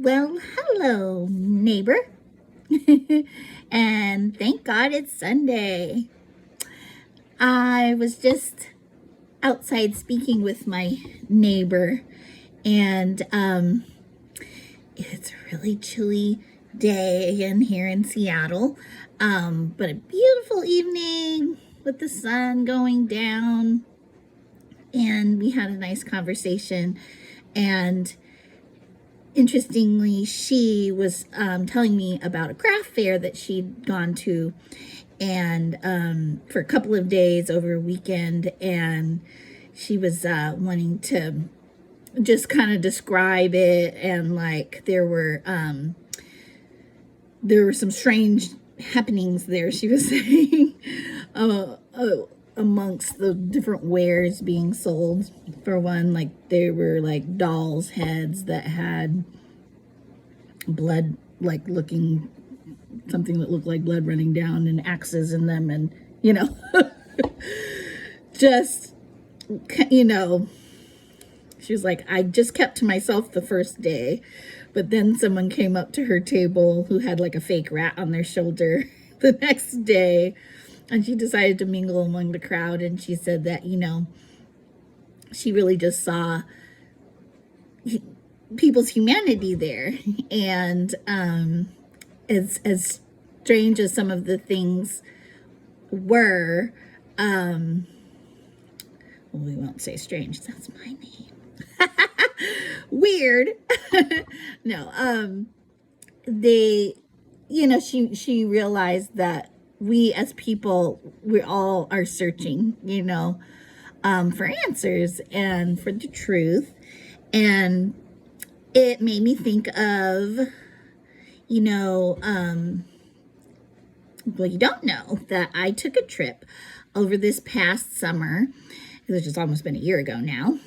Well, hello, neighbor. And thank God it's Sunday. I was just outside speaking with my neighbor, and it's a really chilly day in here in Seattle, but a beautiful evening with the sun going down. And we had a nice conversation. And interestingly, she was telling me about a craft fair that she'd gone to, and for a couple of days over a weekend, and she was wanting to just kind of describe it, and like there were some strange happenings there, she was saying, amongst the different wares being sold. For one, like there were like dolls' heads that had blood, like looking something that looked like blood running down, and axes in them, and just she was like, I just kept to myself the first day, but then someone came up to her table who had like a fake rat on their shoulder the next day, and she decided to mingle among the crowd. And she said that she really just saw people's humanity there. And as strange as some of the things were, well, we won't say strange, that's my name. Weird. No, they, she realized that we as people, we all are searching, for answers and for the truth. And it made me think of, well, you don't know that I took a trip over this past summer, which has almost been a year ago now,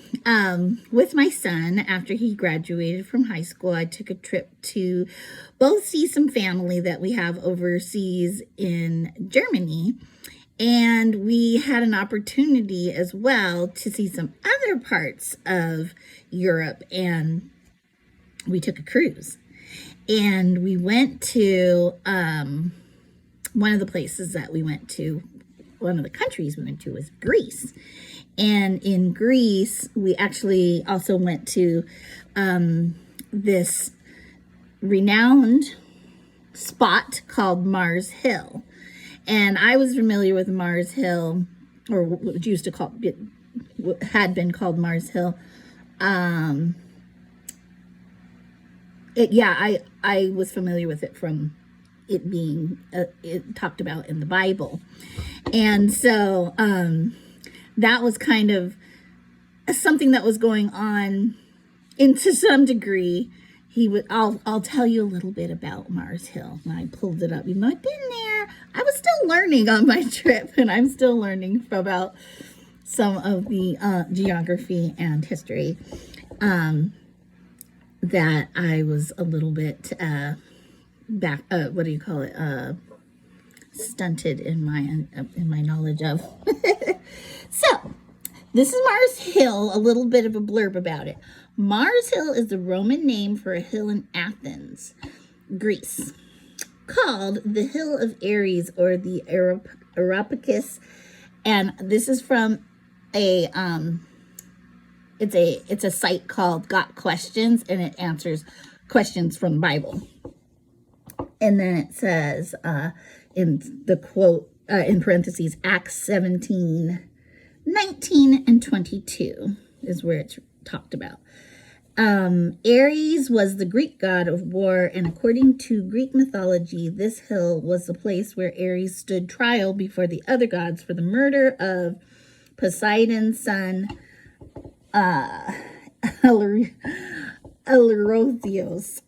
with my son. After he graduated from high school, I took a trip to both see some family that we have overseas in Germany, and we had an opportunity as well to see some other parts of Europe, and we took a cruise. And we went to one of the places that we went to, one of the countries we went to was Greece. And in Greece, we actually also went to this renowned spot called Mars Hill. And I was familiar with Mars Hill, or what used to call it, had been called Mars Hill. I was familiar with it from it being it talked about in the Bible. And so that was kind of something that was going on, into some degree. I'll tell you a little bit about Mars Hill. And I pulled it up. Even though I've been there, I was still learning on my trip, and I'm still learning about some of the geography and history that I was a little bit stunted in my knowledge of. So, this is Mars Hill, a little bit of a blurb about it. Mars Hill is the Roman name for a hill in Athens, Greece, called the Hill of Ares, or the Areopagus. And this is from it's a site called Got Questions, and it answers questions from the Bible. And then it says in the quote, in parentheses, Acts 17, 19 and 22 is where it's talked about. Ares was the Greek god of war, and according to Greek mythology, this hill was the place where Ares stood trial before the other gods for the murder of Poseidon's son, Eleutheros.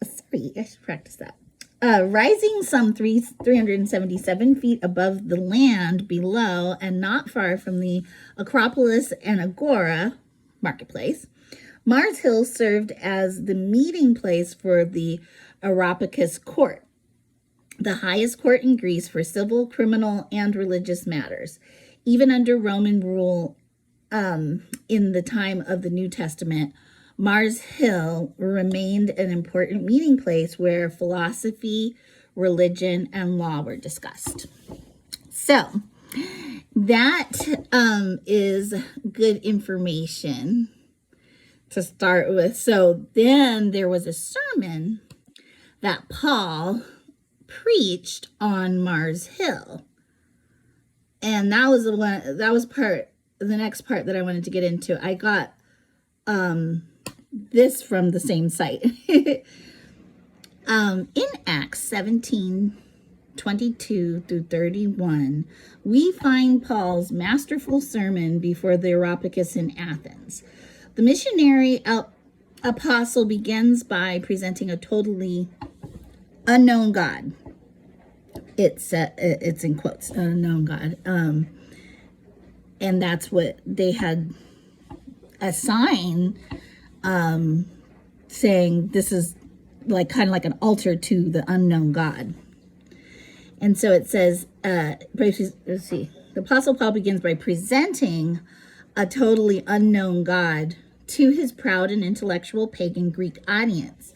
Sorry, I should practice that. Rising some 377 feet above the land below, and not far from the Acropolis and Agora marketplace, Mars Hill served as the meeting place for the Areopagus court, the highest court in Greece for civil, criminal, and religious matters. Even under Roman rule in the time of the New Testament, Mars Hill remained an important meeting place where philosophy, religion, and law were discussed. So that is good information to start with. So then there was a sermon that Paul preached on Mars Hill. And that was the next part that I wanted to get into. I got this from the same site. In Acts 17:22 through 31, we find Paul's masterful sermon before the Areopagus in Athens. The missionary apostle begins by presenting a totally unknown God. It's in quotes, unknown God. And that's what they had a sign saying this is like kind of like an altar to the unknown God. And so it says, let's see, the Apostle Paul begins by presenting a totally unknown God to his proud and intellectual pagan Greek audience.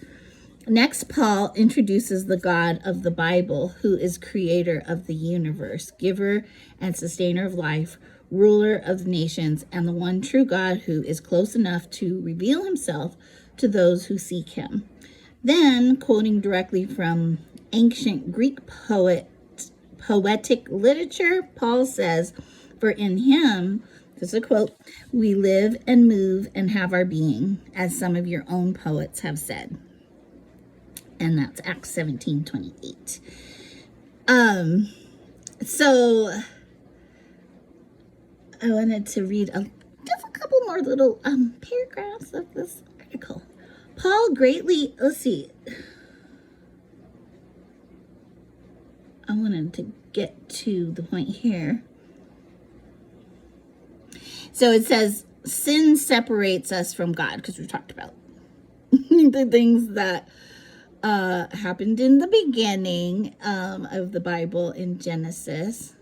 Next, Paul introduces the God of the Bible, who is creator of the universe, giver and sustainer of life, ruler of the nations, and the one true God who is close enough to reveal himself to those who seek him. Then, quoting directly from ancient Greek poetic literature, Paul says, "For in him," this is a quote, "we live and move and have our being, as some of your own poets have said." And that's Acts 17:28. So I wanted to read just a couple more little paragraphs of this article. Paul greatly, let's see. I wanted to get to the point here. So it says, sin separates us from God, because we talked about the things that happened in the beginning of the Bible in Genesis.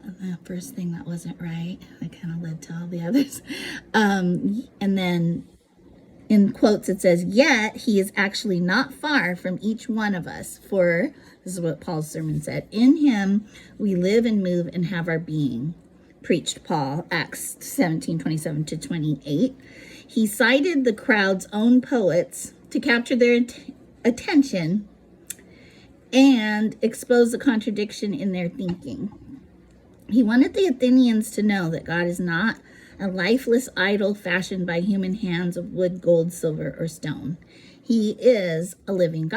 The first thing that wasn't right, that kind of led to all the others. And then in quotes it says, "Yet he is actually not far from each one of us, for," this is what Paul's sermon said, "in him we live and move and have our being," preached Paul, Acts 17:27 to 28. He cited the crowd's own poets to capture their attention and expose the contradiction in their thinking. He wanted the Athenians to know that God is not a lifeless idol fashioned by human hands of wood, gold, silver, or stone. He is a living God.